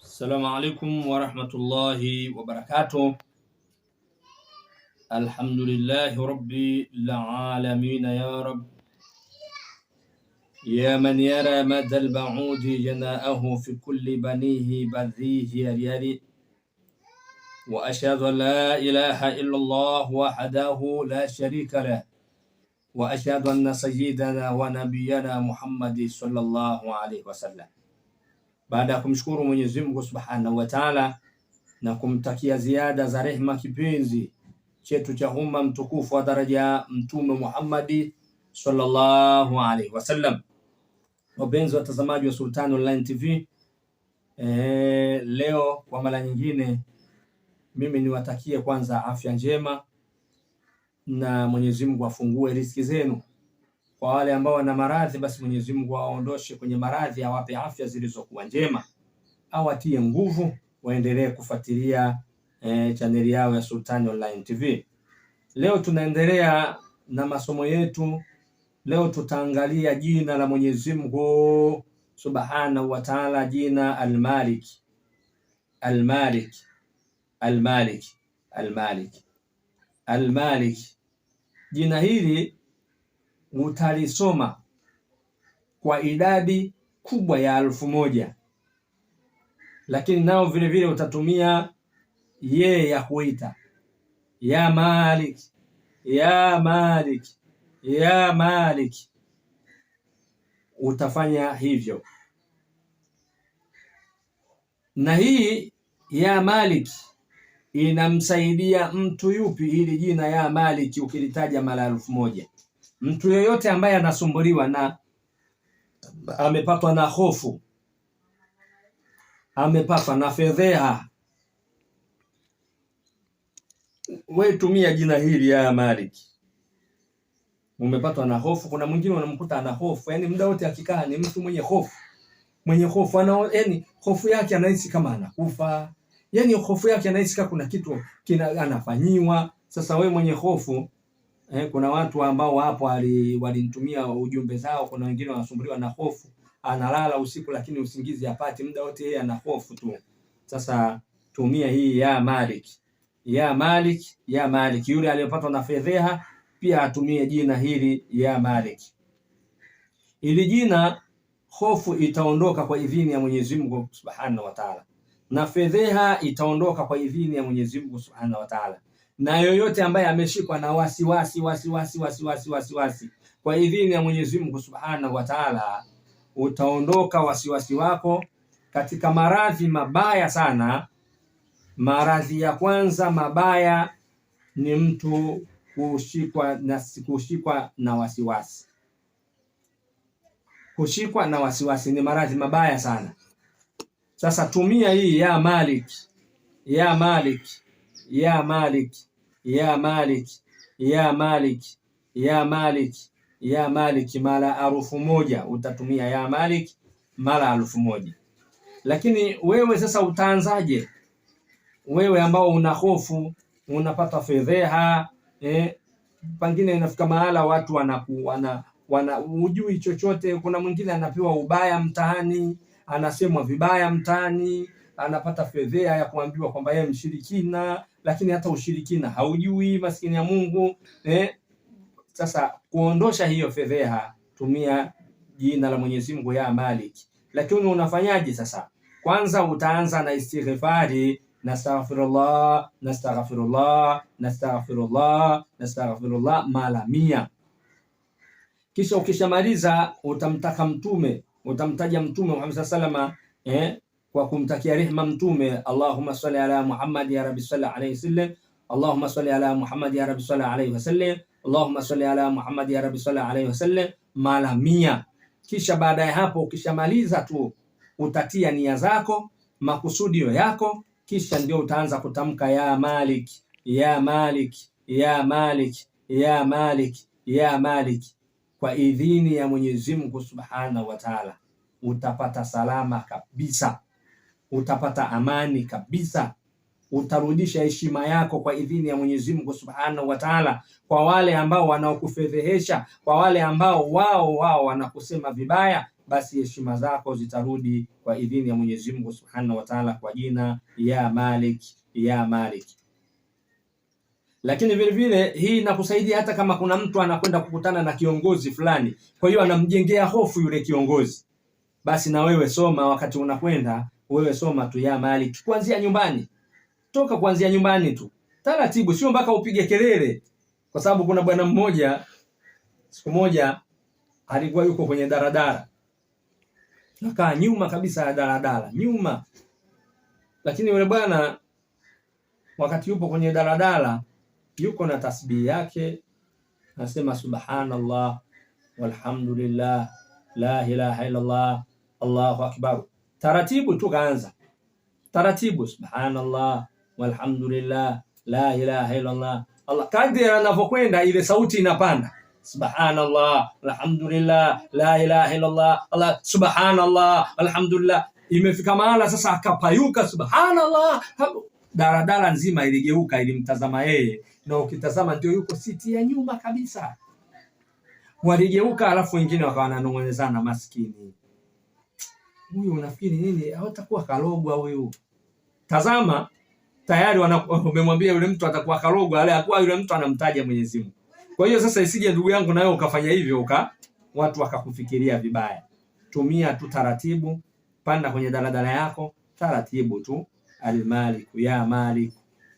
السلام عليكم ورحمة الله وبركاته. الحمد لله رب العالمين يا رب، يا من يرى مدى البعود جناءه في كل بنيه بريه يريد، وأشهد أن لا إله إلا الله وحده لا شريك له، وأشهد أن سيدنا ونبينا محمد صلى الله عليه وسلم. Baada ya kumshukuru Mwenyezi Mungu Subhanahu wa Ta'ala na kumtakia ziada za rehema kipenzi chetu cha umma mtukufu wa daraja Mtume Muhammad sallallahu alaihi wasallam. Wapenzi watazamaji wa Sultan Online TV, leo kwa mara nyingine mimi niwatakie kwanza afya njema na Mwenyezi Mungu afungue riziki zenu. Kwa wale ambao wana maradhi, basi Mwenyezi Mungu aondoshe kwenye maradhi, awape afya zilizokuwa njema, awatie nguvu, waendelee kufuatilia chaneli yao ya Sultan Online TV. Leo tunaendelea na masomo yetu. Leo tutaangalia jina la Mwenyezi Mungu Subhanahu wa Ta'ala, jina Al-Malik. Al-Malik, Al-Malik, Al-Malik, Al-Malik. Jina hili utalisoma kwa idadi kubwa ya 1000, lakini nao vile vile utatumia ye ya kuita ya Malik, ya Malik, ya Malik. Utafanya hivyo, na hii ya Malik inamsaidia mtu yupi? Hili jina ya Malik ukilitaja mara 1000, mtu yoyote ambaye anasumbuliwa na amepatwa na hofu, amepatwa na fedheha, wewe tumia jina hili ya Malik. Umepatwa na hofu, kuna mwingine unamkuta ana hofu, yani muda wote akikaa ni mtu mwenye hofu, yani hofu yake anahisi kama anakufa, yani hofu yake anahisi kama kuna kitu anafanyiwa. Sasa wewe mwenye hofu, kuna watu ambao wapo walinitumia ujumbe zao. Kuna wengine wanasumbuliwa na hofu, analala usiku lakini usingizi hapati, muda wote yeye ana hofu tu. Sasa tumia hii ya Malik, ya Malik, ya Malik. Yule aliyepatwa na fedheha pia atumie jina hili ya Malik. Ili jina, hofu itaondoka kwa idhini ya Mwenyezi Mungu Subhanahu wa Ta'ala, na fedheha itaondoka kwa idhini ya Mwenyezi Mungu Subhanahu wa Ta'ala. Na yoyote ambaye ameshikwa na wasiwasi kwa idhini ya Mwenyezi Mungu Subhanahu wa Ta'ala, utaondoka wasiwasi wako katika maradhi mabaya sana. Maradhi ya kwanza mabaya ni mtu kushikwa na wasiwasi. Kushikwa na wasiwasi ni maradhi mabaya sana. Sasa tumia hii ya Malik, ya Malik, ya Malik, ya Malik, ya Malik, ya Malik, ya Malik mara 1000. Utatumia ya Malik mara 1000. Lakini wewe sasa utaanzaje? Wewe ambao una hofu, unapata fedheha, pengine inafika mahala watu hujui chochote. Kuna mwingine anapewa ubaya mtaani, anasemwa vibaya mtaani, anapata fedheha ya kuambiwa kwamba yeye mshirikina, lakini hata ushirikina haujui, maskini ya Mungu. Sasa kuondosha hiyo fedheha, tumia jina la Mwenyezi Mungu ya Malik. Lakini unafanyaje sasa? Kwanza utaanza na istighfari, nastaghfirullah, nastaghfirullah, nastaghfirullah, nastaghfirullah mara 100. Kisha ukishamaliza utamtaja Mtume Muhammad sallallahu alaihi kwa kumtakia rehema Mtume. Allahumma salli ala Muhammad ya Rabbi salli alayhi wasallam, Allahumma salli ala Muhammad ya Rabbi salli alayhi wasallam, Allahumma salli ala Muhammad ya Rabbi salli alayhi wasallam mara 100. Kisha baada ya hapo, ukishamaliza tu utatia nia zako, makusudio yako, kisha ndio utaanza kutamka ya Malik, ya Malik, ya Malik, ya Malik, ya Malik. Kwa idhini ya Mwenyezi Mungu Subhanahu wa Ta'ala utapata salama kabisa, utapata amani kabisa, utarudisha heshima yako kwa idhini ya Mwenyezi Mungu Subhanahu wa Ta'ala. Kwa wale ambao wanaokufedhehesha, kwa wale ambao wao wanakusema vibaya, basi heshima zako zitarudi kwa idhini ya Mwenyezi Mungu Subhanahu wa Ta'ala, kwa jina ya Malik, ya Malik. Lakini vile vile hii inakusaidia hata kama kuna mtu anakwenda kukutana na kiongozi fulani, kwa hiyo anamjengea hofu yule kiongozi, basi na wewe soma, wakati unakwenda wewe soma tu ya Malik kuanzia nyumbani. Toka kuanzia nyumbani tu taratibu, sio mpaka upige kelele. Kwa sababu kuna bwana mmoja siku moja alikuwa yuko kwenye daradara, nakaa nyuma kabisa ya daradara, nyuma. Lakini yule bwana wakati yupo kwenye daradara yuko na tasbihi yake, nasema subhanallah walhamdulillah la ilaha illa Allah Allahu akbar. Taratibu tu kaanza, taratibu, subhanallah walhamdulillah la ilaha illa Allah Allah. Kadri anavyokwenda ile sauti inapanda, subhanallah alhamdulillah la ilaha illa Allah Allah, subhanallah alhamdulillah. Imefika mahala sasa akapayuka, subhanallah, daradara nzima iligeuka, ilimtazama yeye, na ukitazama ndio yuko siti ya nyuma kabisa. Waligeuka, alafu wengine wakawa wananong'onezana, maskini huyu unafikiri nini, hatakuwa karogwa huyu? Tazama, tayari wamemwambia yule mtu atakuwa karogwa, alikuwa yule mtu anamtaja Mwenyezi Mungu. Kwa hiyo sasa isije ndugu yangu na wewe ukafanya hivyo watu wakakufikiria vibaya. Tumia tu taratibu, panda kwenye daladala yako taratibu tu, al-Malik ya Malik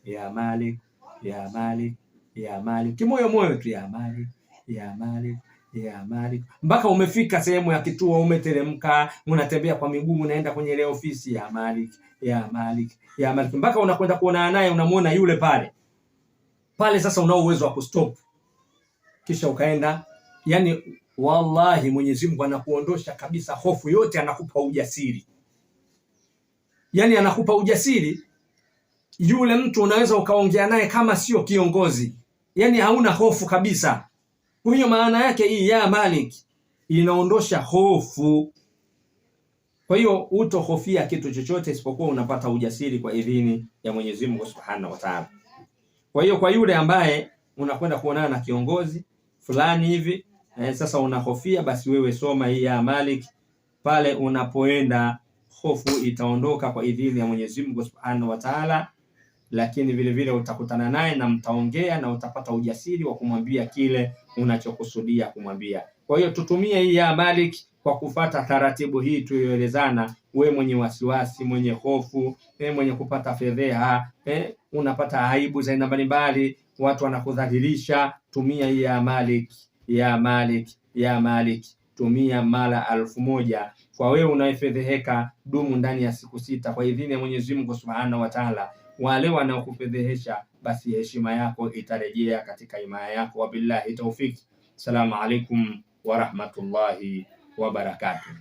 ya Malik ya Malik ya Malik, kimoyo moyo tu, ya Malik ya Malik ya Malik, mpaka umefika sehemu ya kituo, umeteremka, unatembea kwa miguu, unaenda kwenye ile ofisi, ya Malik ya Malik ya Malik, mpaka unakwenda kuonana naye, unamuona yule pale. Sasa unao uwezo wa kustop, kisha ukaenda. Yani wallahi Mwenyezi Mungu anakuondosha kabisa hofu yote, anakupa ujasiri. Yani anakupa ujasiri. Yule mtu unaweza ukaongea naye kama sio kiongozi, yani hauna hofu kabisa. Kwa hiyo maana yake hii ya Malik inaondosha hofu. Kwa hiyo utohofia kitu chochote isipokuwa unapata ujasiri kwa idhini ya Mwenyezi Mungu Subhanahu wa Ta'ala. Kwa hiyo kwa yule ambaye unakwenda kuonana na kiongozi fulani hivi, sasa unahofia, basi wewe soma hii ya Malik. Pale unapoenda hofu itaondoka kwa idhini ya Mwenyezi Mungu Subhanahu wa Ta'ala. Lakini vile vile utakutana naye na mtaongea na utapata ujasiri wa kumwambia kile unachokusudia kumwambia. Kwa hiyo tutumie hii ya Malik kwa kufata taratibu hii tuliyoelezana. We mwenye wasiwasi, mwenye hofu, mwenye kupata fedheha, unapata aibu za aina mbalimbali, watu wanakudhalilisha, tumia hii ya Malik ya Malik ya Malik. Tumia mara 1000. Kwa wewe unayefedheheka, dumu ndani ya siku 6 kwa idhini ya Mwenyezi Mungu Subhanahu wa Ta'ala. Wale wanaokufedhehesha, basi heshima yako itarejea katika himaya yako. Wabillahi tawfik. Assalamu alaikum wa rahmatullahi wa barakatuh.